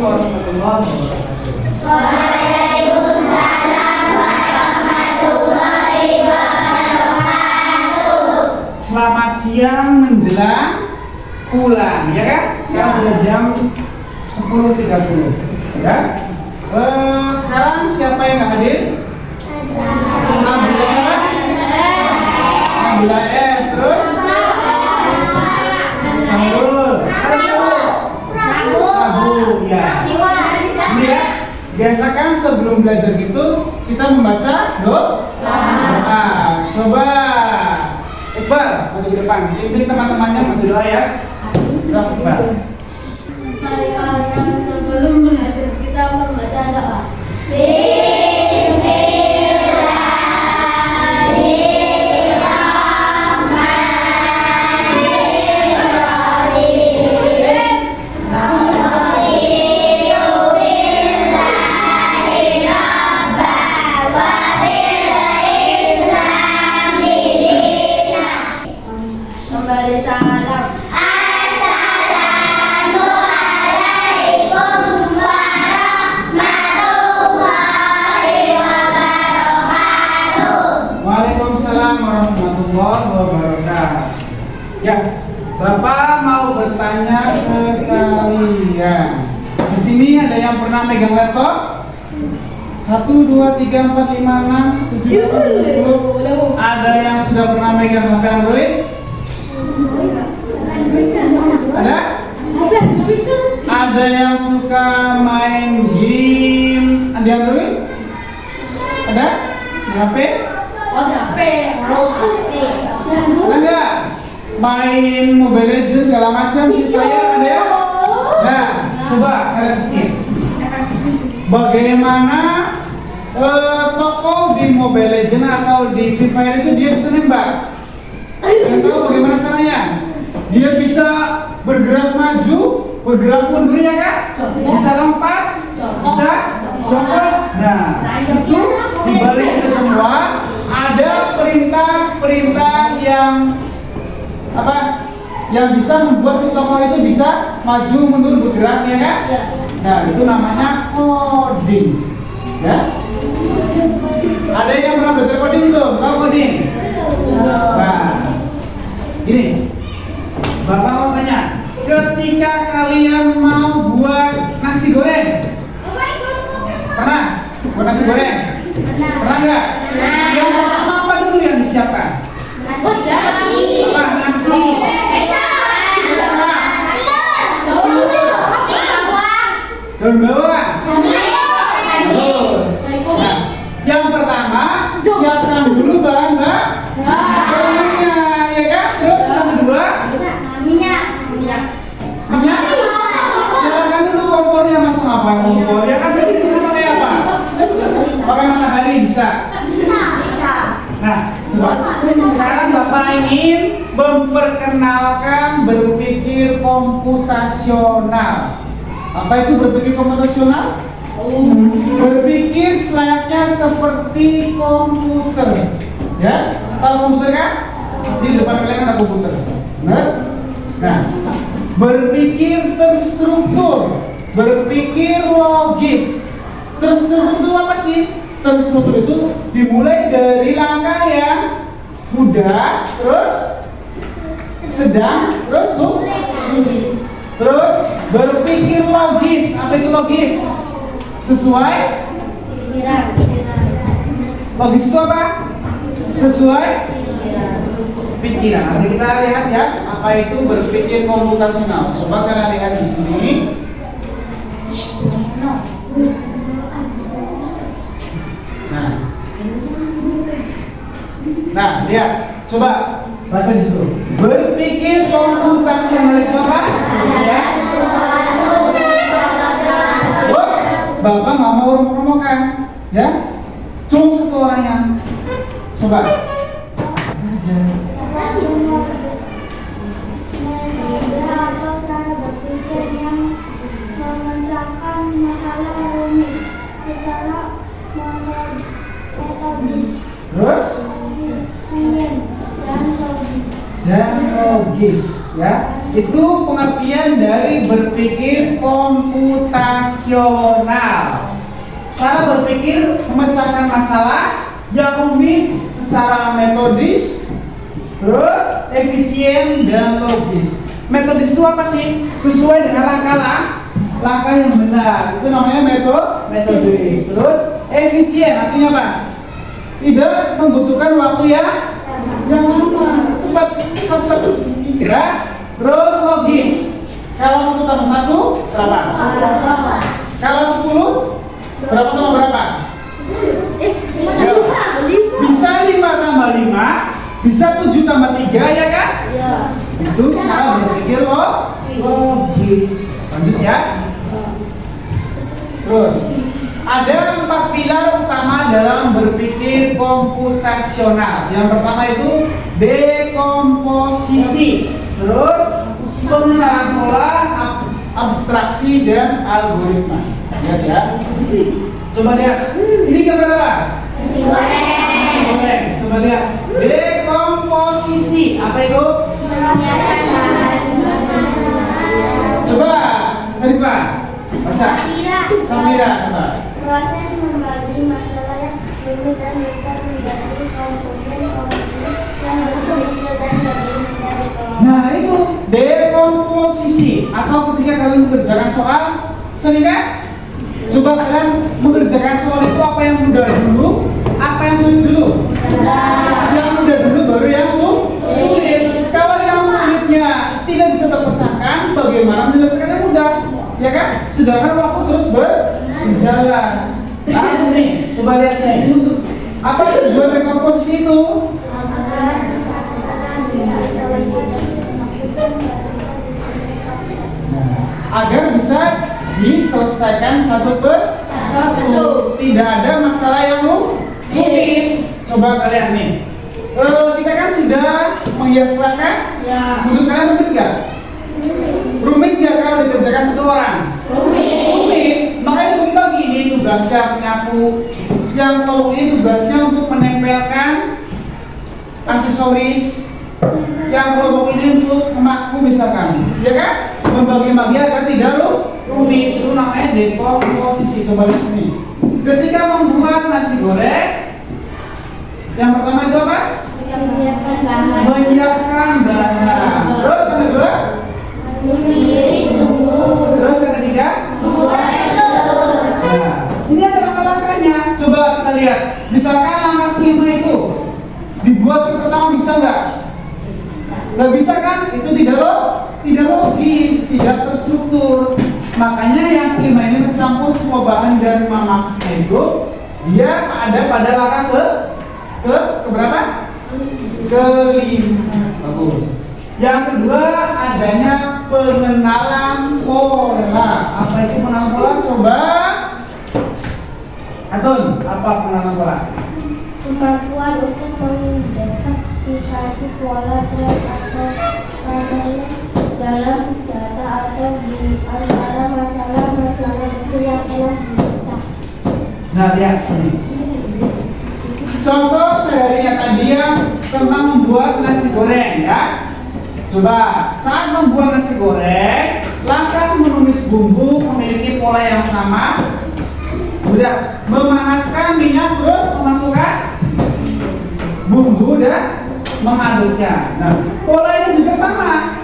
warahmatullahi wabarakatuh. Waalaikumsalam warahmatullahi wabarakatuh. Selamat siang menjelang pulang, ya kan? Sekarang sudah jam 10.30, ya. Sekarang siapa yang nggak hadir? Nabila siapa? Nabila F. Terus? Sambul. Rabu, ya. Ini ya. Biasakan sebelum belajar gitu kita membaca doa. Coba Iqbal maju ke depan. Ini teman-temannya maju doa ya. Sudah Iqbal. Mari kalian sebelum belajar kita membaca doa. Kembali salam. Assalamualaikum warahmatullahi wabarakatuh. Waalaikumsalam warahmatullahi wabarakatuh. Ya, Bapak mau bertanya sekalian. Di sini ada yang pernah megang laptop? 1, 2, 3, 4, 5, 6, 7, 8, 10. Ada yang sudah pernah megang HP Android? Ada? Ada yang suka main game di Android? Ada? Di HP? Ada nggak? Main Mobile Legends segala macam gitu ya, ada ya? Nah, coba kalian pikir. Bagaimana tokoh di Mobile Legends atau di Free Fire itu dia bisa nembak? Kalian tahu bagaimana caranya? Dia bisa bergerak maju, bergerak mundur ya kan? Bisa lompat, bisa jongkok. Nah, itu dibalik itu semua ada perintah-perintah yang apa? Yang bisa membuat si tokoh itu bisa maju, mundur, bergerak ya kan? Nah, itu namanya coding. Ya? Ada yang pernah belajar coding belum? Tahu coding? Nah, gini, Bapak mau tanya, ketika kalian mau buat nasi goreng, pernah buat nasi goreng? Pernah nggak? Yang pertama apa dulu yang disiapkan? Apa? Nasi. Daun bawang. Terus. Nah, yang pertama siapkan dulu bahan-bahannya, ya kan? Terus yang kedua minyak. Siapkan dulu kompornya, mas. Apa kompor? Ya kan jadi kita pakai apa? Pakai matahari bisa. Nah, coba. Sekarang Bapak ingin memperkenalkan berpikir komputasional. Apa itu berpikir komputasional? Berpikir selayaknya seperti komputer. Ya? Tahu komputer kan? Di depan kalian ada komputer. Benar? Nah, berpikir terstruktur, berpikir logis. Terstruktur itu apa sih? Terstruktur itu dimulai dari langkah yang mudah, terus sedang, terus sulit. Terus berpikir logis. Apa itu logis? Sesuai logis itu apa? Sesuai pikiran. Nanti kita lihat ya, apa itu berpikir komputasional. Coba kalian lihat di sini. Nah, lihat. Coba baca di situ. Berpikir komputasional itu apa? Ya. Oh, Bapak nggak mau promokan, ya? Cuma satu orangnya. Coba. Atau cara berpikir yang memecahkan masalah rumit secara metodis. Terus? Efisien dan logis. Ya. dan logis, ya. Itu pengertian dari berpikir komputasional. Cara berpikir memecahkan masalah yang rumit secara metodis, terus efisien dan logis. Metodis itu apa sih? Sesuai dengan langkah yang benar. Itu namanya metodis. Terus efisien artinya apa? Tidak membutuhkan waktu yang lama, cepat, satu. Ya. Terus logis. Kalau 1 tambah 1 berapa? Kalau 10 berapa tambah berapa? Bisa 5 tambah 5, bisa 7 tambah 3, ya kan? Iya. Itu cara berpikir logis. Lanjut ya. Terus ada 4 pilar utama dalam berpikir komputasional. Yang pertama itu dekomposisi, terus pengenalan pola, abstraksi dan algoritma. Lihat ya. Coba lihat. Ini gambar apa? Nasi goreng. Nasi goreng. Coba lihat. Dekomposisi. Apa itu? Coba, Sarifah. Baca. Samira, coba. Proses membagi masalah yang rumit dan besar menjadi komponen yang lebih kecil dan lebih mudah dikelola. Nah itu dekomposisi. Atau ketika kalian mengerjakan soal, sering kan? Coba kalian mengerjakan soal itu apa yang mudah dulu, apa yang sulit dulu? Yang mudah dulu baru yang sulit. Kalau yang sulitnya tidak bisa terpecahkan, bagaimana menyelesaikan yang mudah? Ya kan? Sedangkan waktu terus berjalan. Nah ini, coba lihat saya. Apa tujuan dekomposisi itu? Agar bisa diselesaikan satu per satu, tidak ada masalah yang rumit. Coba kalian nih, kita kan sudah menghias kelas kan? Ya. Menurut kalian rumit nggak? Rumit nggak kalau dikerjakan satu orang? Rumit. Makanya dibagi-bagi, ini tugasnya penyapu, yang kalau ini tugasnya untuk menempelkan aksesoris, yang kelompok ini untuk memaku misalkan, ya kan? Membagi-bagi agar tidak rumit. Itu namanya dekomposisi. Coba lihat sini. Ketika membuat nasi goreng, yang pertama itu apa? Menyiapkan bahan. Terus yang kedua? Terus yang ketiga? Nah, ini ada langkah-langkahnya. Coba kita lihat. Misalkan langkah kelima itu dibuat ke pertama, bisa nggak? Nggak bisa kan? Itu tidak logis, tidak terstruktur. Makanya yang kelima ini mencampur semua bahan dan memasaknya itu dia ada pada langkah ke berapa? Kelima. Bagus. Yang kedua adanya pengenalan pola. Apa itu pengenalan pola? Coba Atun, apa pengenalan pola? Kemampuan untuk mengidentifikasi pola tren atau pattern dalam data atau di antara masalah-masalah kecil yang enak dipecah. Nah, lihat ini. Contoh seharinya tadi yang tentang membuat nasi goreng ya. Coba saat membuat nasi goreng, langkah menumis bumbu memiliki pola yang sama. Udah memanaskan minyak terus memasukkan bumbu dan mengaduknya. Nah, pola ini juga sama.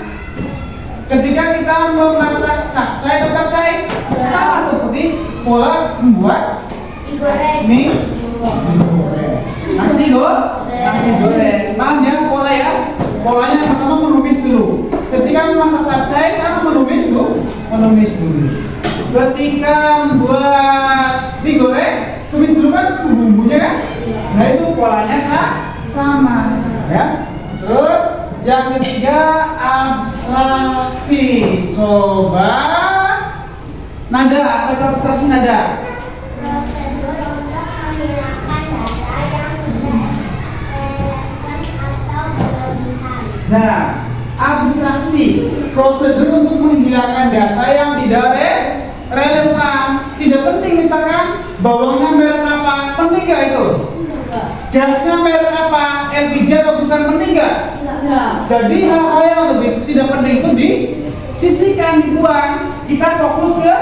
Ketika kita memasak capcay atau capcay, sama seperti pola membuat mie goreng. Nasi goreng. Paham ya pola ya? Polanya pertama menumis dulu. Ketika memasak capcay sama menumis dulu. Ketika membuat mie goreng, tumis dulu kan bumbunya kan? Nah itu polanya sama ya. Terus yang ketiga abstraksi. Coba nada, apa itu abstraksi nada? Prosedur untuk menghilangkan data yang tidak relevan atau berlebihan. Nah, abstraksi prosedur untuk menghilangkan data yang tidak relevan, tidak penting. Misalkan bawangnya merek apa, penting gak itu? Gasnya merek apa? LPG atau bukan penting nggak? Jadi hal-hal yang lebih tidak penting itu disisihkan, dibuang. Kita fokus ke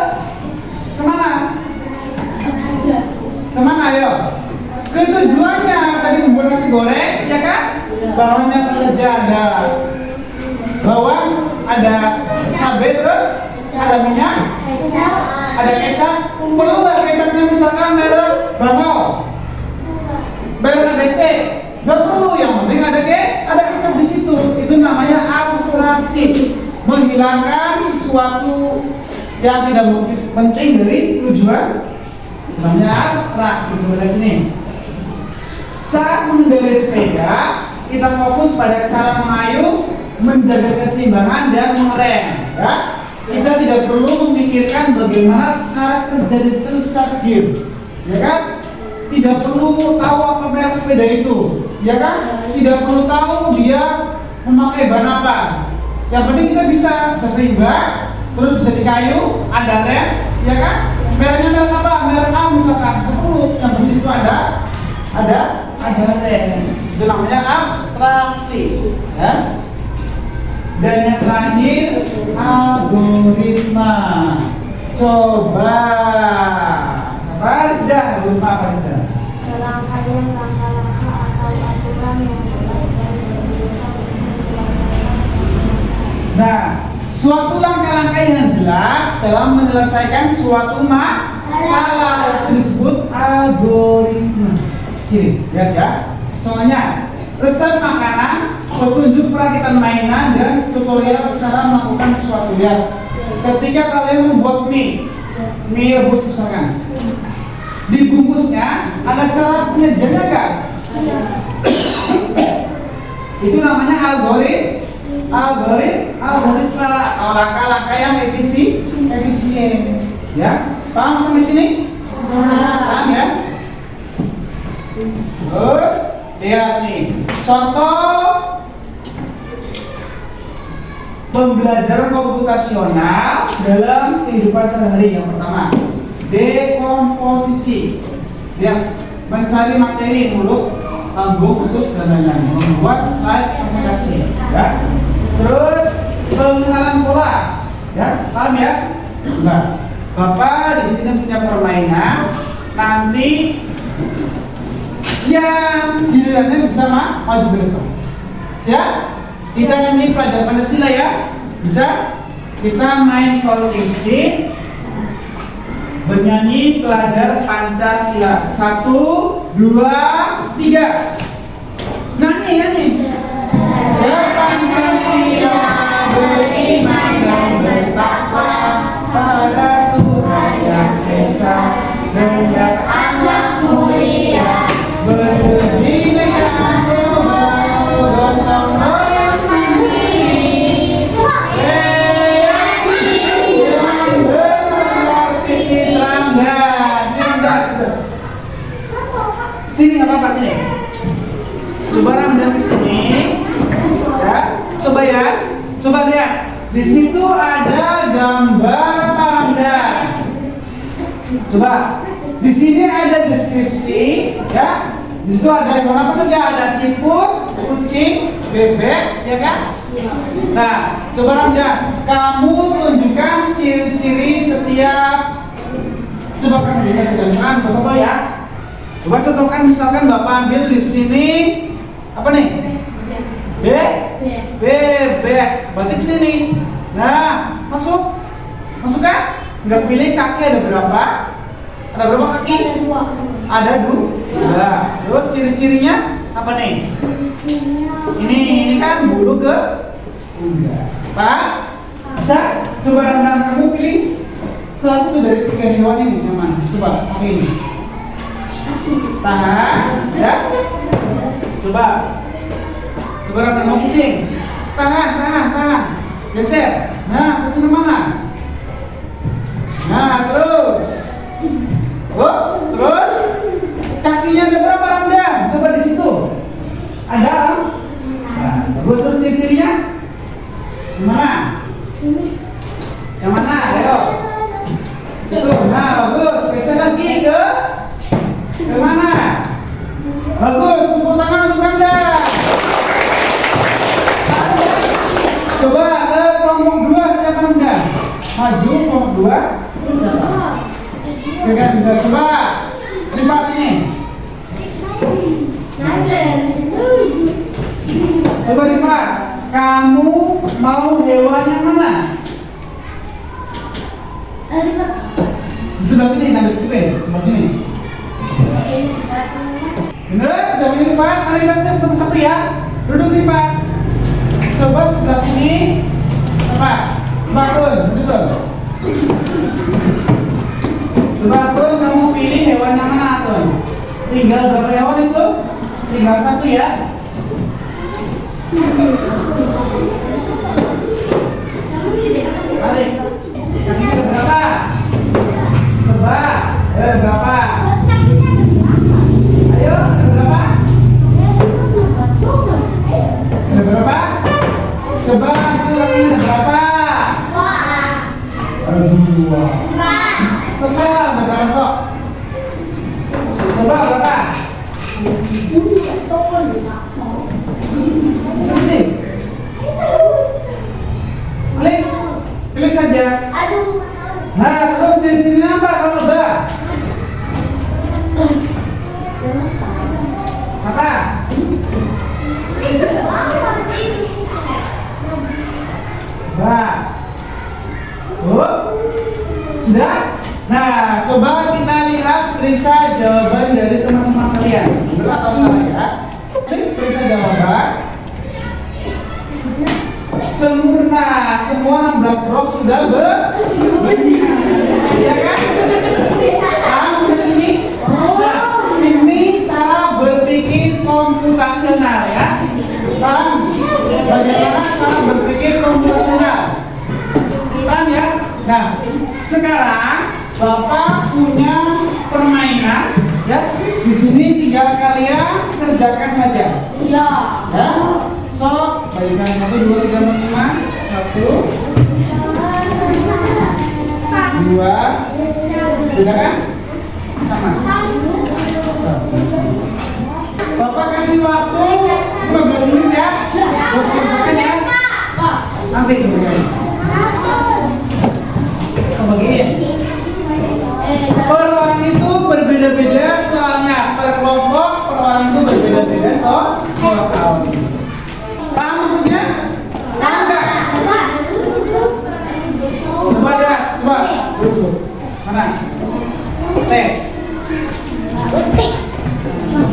kemana? Kemana ayo? Ke tujuannya. Tadi membuat nasi goreng, ya kan? Bahannya apa saja? Ada bawang, ada cabai, terus ada minyak, ada kecap. Perlu nggak kecapnya misalkan merek Bangau, merek ABC? Nggak perlu. Yang penting ada kecap di situ. Itu namanya abstraksi, menghilangkan sesuatu yang tidak penting dari tujuan. Namanya abstraksi. Coba lihat sini. Saat mengendarai sepeda, kita fokus pada cara mengayuh, menjaga keseimbangan dan mengerem. Ya? Kita tidak perlu memikirkan bagaimana cara kerja di third gear, ya kan? Tidak perlu tahu apa merek sepeda itu, ya kan? Tidak perlu tahu dia memakai ban apa. Yang penting kita bisa seimbang, terus bisa dikayu, ada rem, ya kan? Mereknya merek apa? Merek A misalkan, perlu. Yang penting itu ada rem. Itu namanya abstraksi, ya. Dan yang terakhir, algoritma. Coba sabar, dah algoritma apa itu? Serangkaian langkah-langkah atau aturan yang dilakukan Nah, suatu langkah-langkah yang jelas dalam menyelesaikan suatu masalah itu disebut algoritma. Ciri, lihat ya. Contohnya, resep makanan, petunjuk perakitan mainan, dan tutorial cara melakukan sesuatu. Ya. Ketika kalian membuat mie rebus misalkan, dibungkusnya ada cara penyajiannya kan? Itu namanya algoritma, langkah-langkah yang efisien. Ya, paham sampai sini? Paham ya? Terus lihat nih, contoh pembelajaran komputasional dalam kehidupan sehari-hari. Yang pertama, dekomposisi. Lihat, mencari materi mulut, lambung, usus, dan lain-lain. Membuat slide presentasi. Ya. Terus pengenalan pola. Ya, paham ya? Nah, Bapak di sini punya permainan. Nanti yang gilirannya bisa maju ke depan. Ya, kita nanti pelajar Pancasila ya, bisa kita main calling stick, bernyanyi pelajar Pancasila. 1, 2, 3. Nyanyi. Pancasila beriman dan bertakwa pada Tuhan yang Esa, dengan anak mulia. Berdirikan rumah gotong royong mandiri, yang berarti serangga. Sini nggak apa-apa, sini. Coba Ramdan ke sini, ya. Coba ya, coba lihat. Di situ ada gambar apa Ramdan? Coba. Di sini ada deskripsi, ya. Di situ ada yang apa saja? Ada siput, kucing, bebek, ya kan? Nah, coba Ramdan, kamu tunjukkan ciri-ciri setiap. Coba kamu bisa tunjukkan, contoh ya. Coba contohkan, misalkan Bapak ambil di sini apa nih? Bebek. Berarti ke sini. Nah, masuk kan? Nggak pilih kaki ada berapa? Ada berapa kaki? Ada dua. Terus ciri-cirinya apa nih? Ini kan bulu ke enggak. Pak? Bisa? Coba Ramdan kamu pilih salah satu dari 3 hewan ini yang mana? Coba, apa ini? Tahan, ya. Coba Ramdan mau kucing. Tahan. Geser. Nah, kucing mana? Nah, terus. Oh, terus kakinya ada berapa Ramdan? Coba di situ. Ada? Nah, terus ciri-cirinya? Gimana? Yang mana? Ayo. Itu. Nah, bagus. Geser lagi ke mana? Bagus. Coba ke kelompok 2 siapa enggak? Maju kelompok 2. Siapa? Tidak bisa. Coba Rifat sini. Coba Rifat, kamu mau hewan yang mana? Di sebelah sini, sambil kipin, sebelah sini. Bener, jawabnya Rifat. Kalian lihat saya satu ya. Duduk Rifat. Coba sebelah sini. Apa? Bakun, betul. Coba Tun, kamu pilih hewan yang mana Tun? Tinggal berapa hewan itu? Tinggal satu ya. Balik. Kaki ada berapa? Coba. Berapa? Ayo, ada berapa? Ada berapa? Coba itu kakinya ada berapa? Ada 2. Selesai lah, ada berapa sok? Coba berapa? Sini. Klik saja. Nah, terus sini apa kalau lebah? Apa? Bah. Sudah? Nah, coba kita lihat periksa jawaban dari teman-teman kalian. Benar atau salah ya? Klik periksa jawaban. Sempurna, semua 16 huruf sudah benar. Ya kan? Paham sudah sini? Nah, ini cara berpikir komputasional ya. Paham? Bagaimana cara berpikir komputasional? Paham ya? Nah, sekarang Bapak punya permainan ya. Di sini tinggal kalian kerjakan saja. Iya. Ya. So, bagikan 1, 2, 3, 4, 5. 1, 2. Sudah kan? Sama. Bapak kasih waktu 15 menit ya. Buat kerjakan ya. Nanti kemudian. Per orang itu berbeda-beda soalnya, per kelompok per orang itu berbeda-beda soal. Paham maksudnya? Paham nggak? Coba ya, coba. Duduk. Mana? Teh.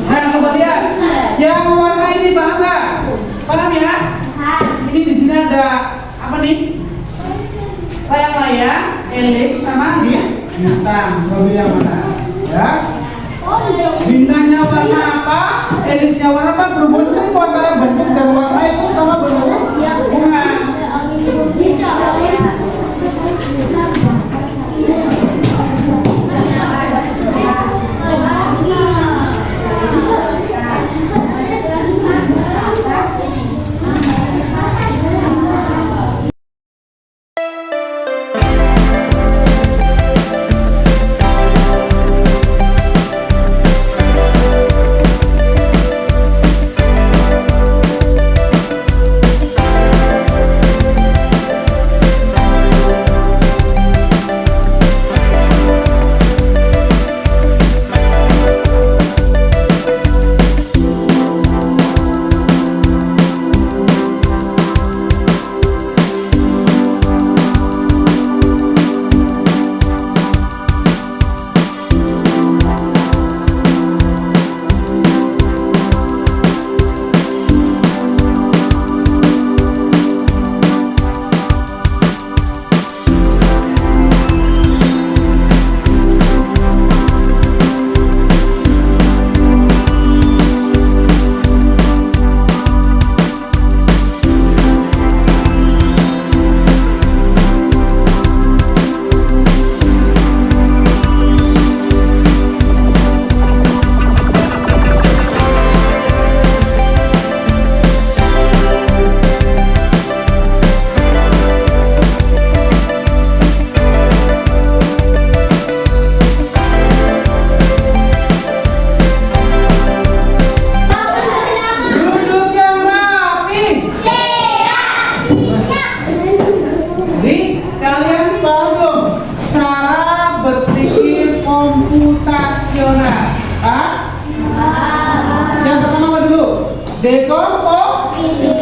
Nah, coba lihat. Yang warna ini paham nggak? Paham ya? Ini di sini ada apa nih? Layang-layang, elips sama bintang. Mau yang mana? Ya. Bintangnya warna apa? Elipsnya warna apa? Berhubungan sekali antara bentuk dan warna itu sama berhubungan. Dekomposisi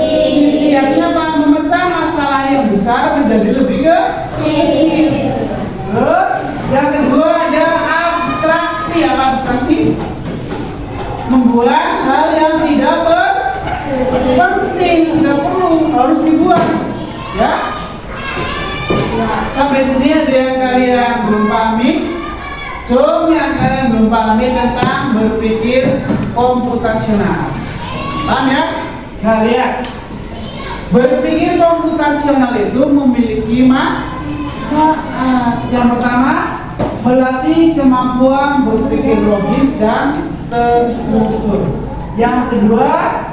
artinya apa? Memecah masalah yang besar menjadi lebih kecil. Terus yang kedua ada abstraksi. Apa abstraksi? Membuat hal yang tidak penting, tidak perlu, harus dibuang. Ya. Sampai sini ada yang kalian belum pahami? Yang kalian belum pahami tentang berpikir komputasional. Paham ya? Nah, lihat. Berpikir komputasional itu memiliki manfaat. Yang pertama, melatih kemampuan berpikir logis dan terstruktur. Yang kedua,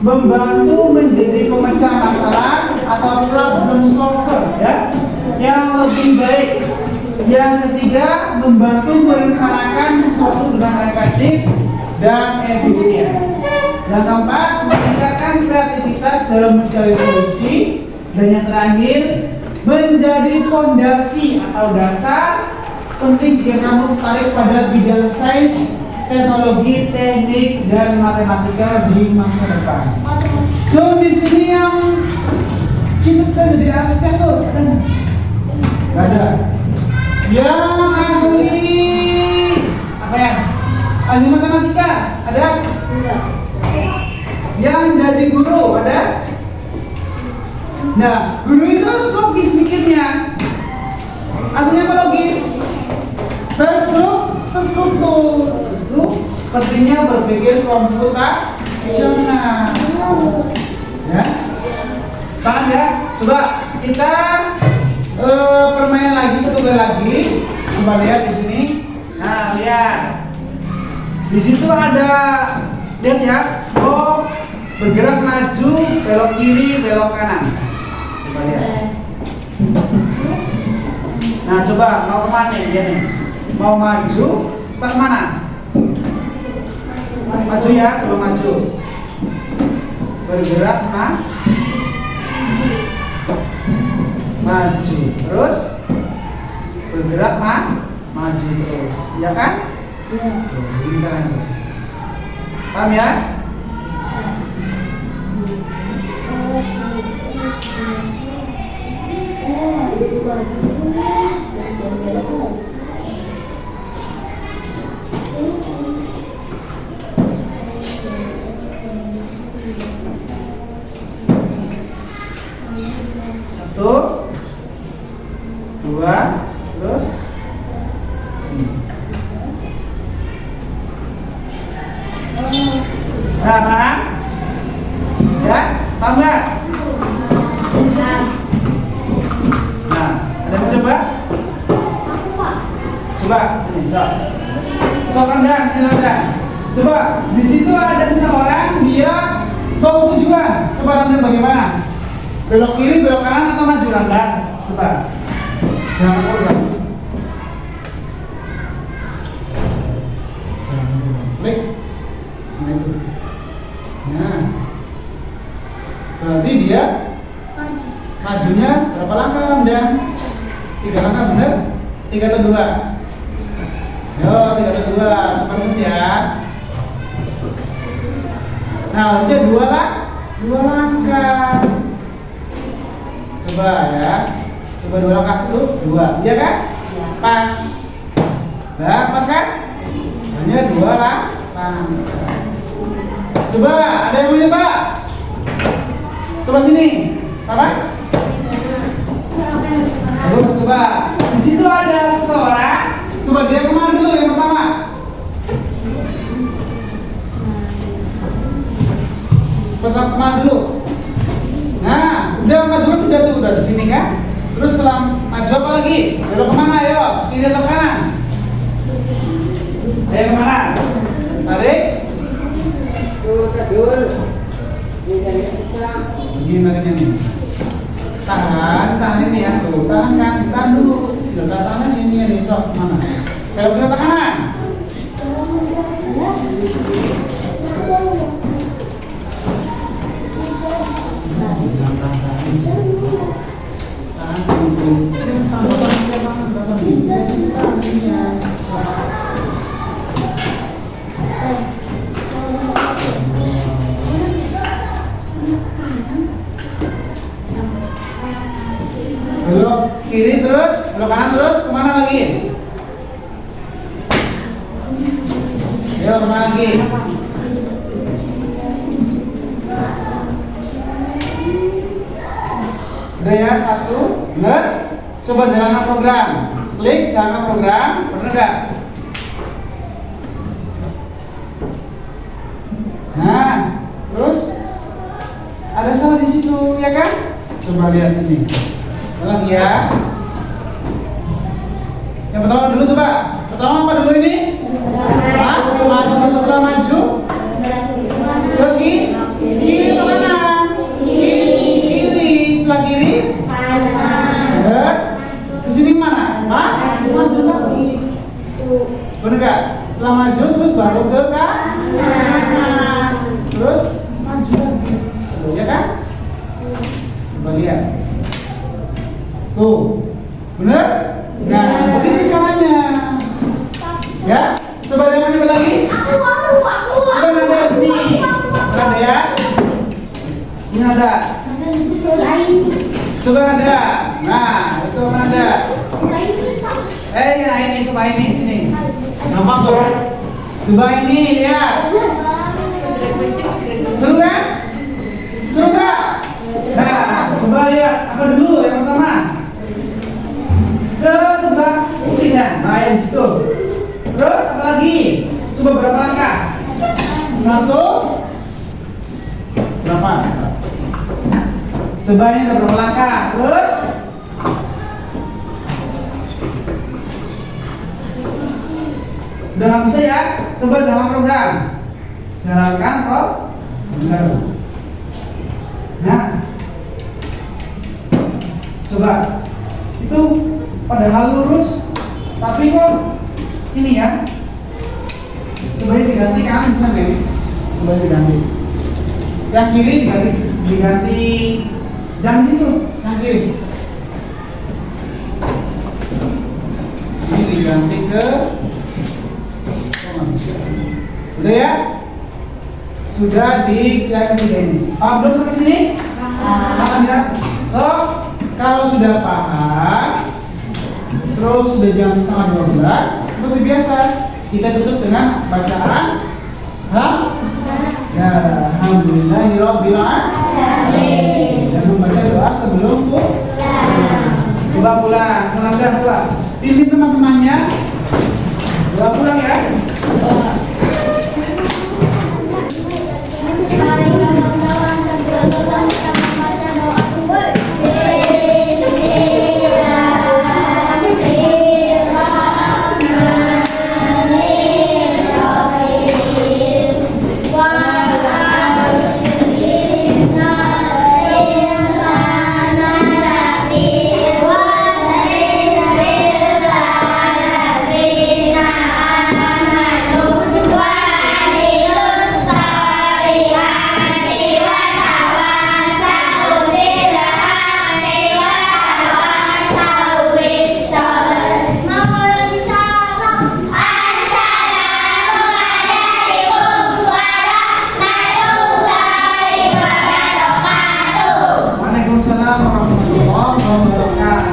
membantu menjadi pemecah masalah atau problem solver, ya, yang lebih baik. Yang ketiga, membantu merencanakan sesuatu dengan efektif dan efisien. Yang keempat, meningkatkan kreativitas dalam mencari solusi. Dan yang terakhir, menjadi fondasi atau dasar penting jika kamu tertarik pada bidang sains, teknologi, teknik, dan matematika di masa depan. So di sini yang cinta jadi arsitektur ada nggak? Nggak ada. Yang ahli apa ya? Ahli matematika ada? Enggak. Yang jadi guru ada? Nah, guru itu harus logis mikirnya. Artinya apa logis? Terstruktur. Itu pentingnya berpikir komputasional. Ya, paham ya? Coba kita permainan lagi, satu kali lagi. Coba lihat di sini. Nah, lihat. Di situ ada, lihat ya. Oh, bergerak maju, belok kiri, belok kanan. Coba lihat. Nah, coba mau kemana dia nih? Mau maju, ke mana? Maju ya, coba maju. Bergerak maju, terus bergerak maju terus, ya kan? Iya. Ini caranya. Paham ya? Satu, dua, terus nah, paham? Ya, paham nggak? Nah, ada yang mau coba? Coba, ini, so kandang, silakan. Coba, di situ ada seseorang, dia mau tujuan. Coba kandang bagaimana? Belok kiri, belok kanan, atau maju kandang? Coba. Jangan lupa. Klik. Nah, itu. Nah, berarti dia majunya berapa langkah kandang? 3 langkah benar? 3 atau 2? Yo, 3 atau 2, seperti ya. Nah, harusnya 2 langkah. Coba ya. Coba 2 langkah itu 2, iya kan? Iya. Pas. Nah, pas kan? Hanya 2 langkah. Coba, ada yang mau coba? Coba sini. Sama? Terus coba. Di situ ada seseorang. Coba dia kemana dulu yang pertama? Pertama kemana dulu? Nah, udah maju kan udah tuh, udah di sini kan? Terus setelah maju apa lagi? Belok kemana? Ayo, kiri atau kanan? Ayo kemana? Tarik. Begini nariknya nih. Tahan ini ya, tuh, tahan dulu. Sudah tahan ini ya nih, sok mana? Belok kiri atau kanan? kiri terus, belok kanan terus, kemana lagi? Ayo kemana lagi? Udah ya, satu, bener? Coba jalankan program. Klik jalankan program, bener nggak? Nah, terus ada salah di situ, ya kan? Coba lihat sini. Lagi ya. Yang pertama dulu coba. Pertama apa dulu ini? Maju, setelah maju. Ke kiri ke kanan. Kiri, setelah kiri. Ke sini mana? Maju lagi. Bener nggak? Setelah maju terus baru ke kanan. Terus maju lagi. Ya kan? Coba lihat. Tuh, bener? Nah, begini caranya. Ya, coba dengan coba lagi. Coba nada sini. Nada ya. Ini nada. Coba nada. Nah, itu nada. Nah ini coba ini sini. Gampang tuh. Coba ini lihat. Seru kan? Seru nggak? Nah, coba lihat apa dulu yang pertama? Ke sebelah kiri ya, nah yang situ. Terus apa lagi? Coba berapa langkah? Satu. Berapa? Coba ini ada berapa langkah? Terus udah nggak bisa ya? Coba jalan program. Jalankan program. Nah, coba itu padahal lurus, tapi kok ini ya? Coba ini diganti kanan bisa nggak? Coba ini diganti. Yang kiri diganti jangan situ, yang kiri. Ini diganti ke. Udah ya? Sudah diganti ini. Belum sampai sini? Paham ya? Kalau sudah paham, terus sudah jam setengah 12, seperti biasa kita tutup dengan bacaan Alhamdulillahirabbil alamin. Dan membaca doa sebelum pulang. Coba pulang, senang pulang. Pimpin teman-temannya. Coba pulang ya. Waalaikumsalam warahmatullahi wabarakatuh.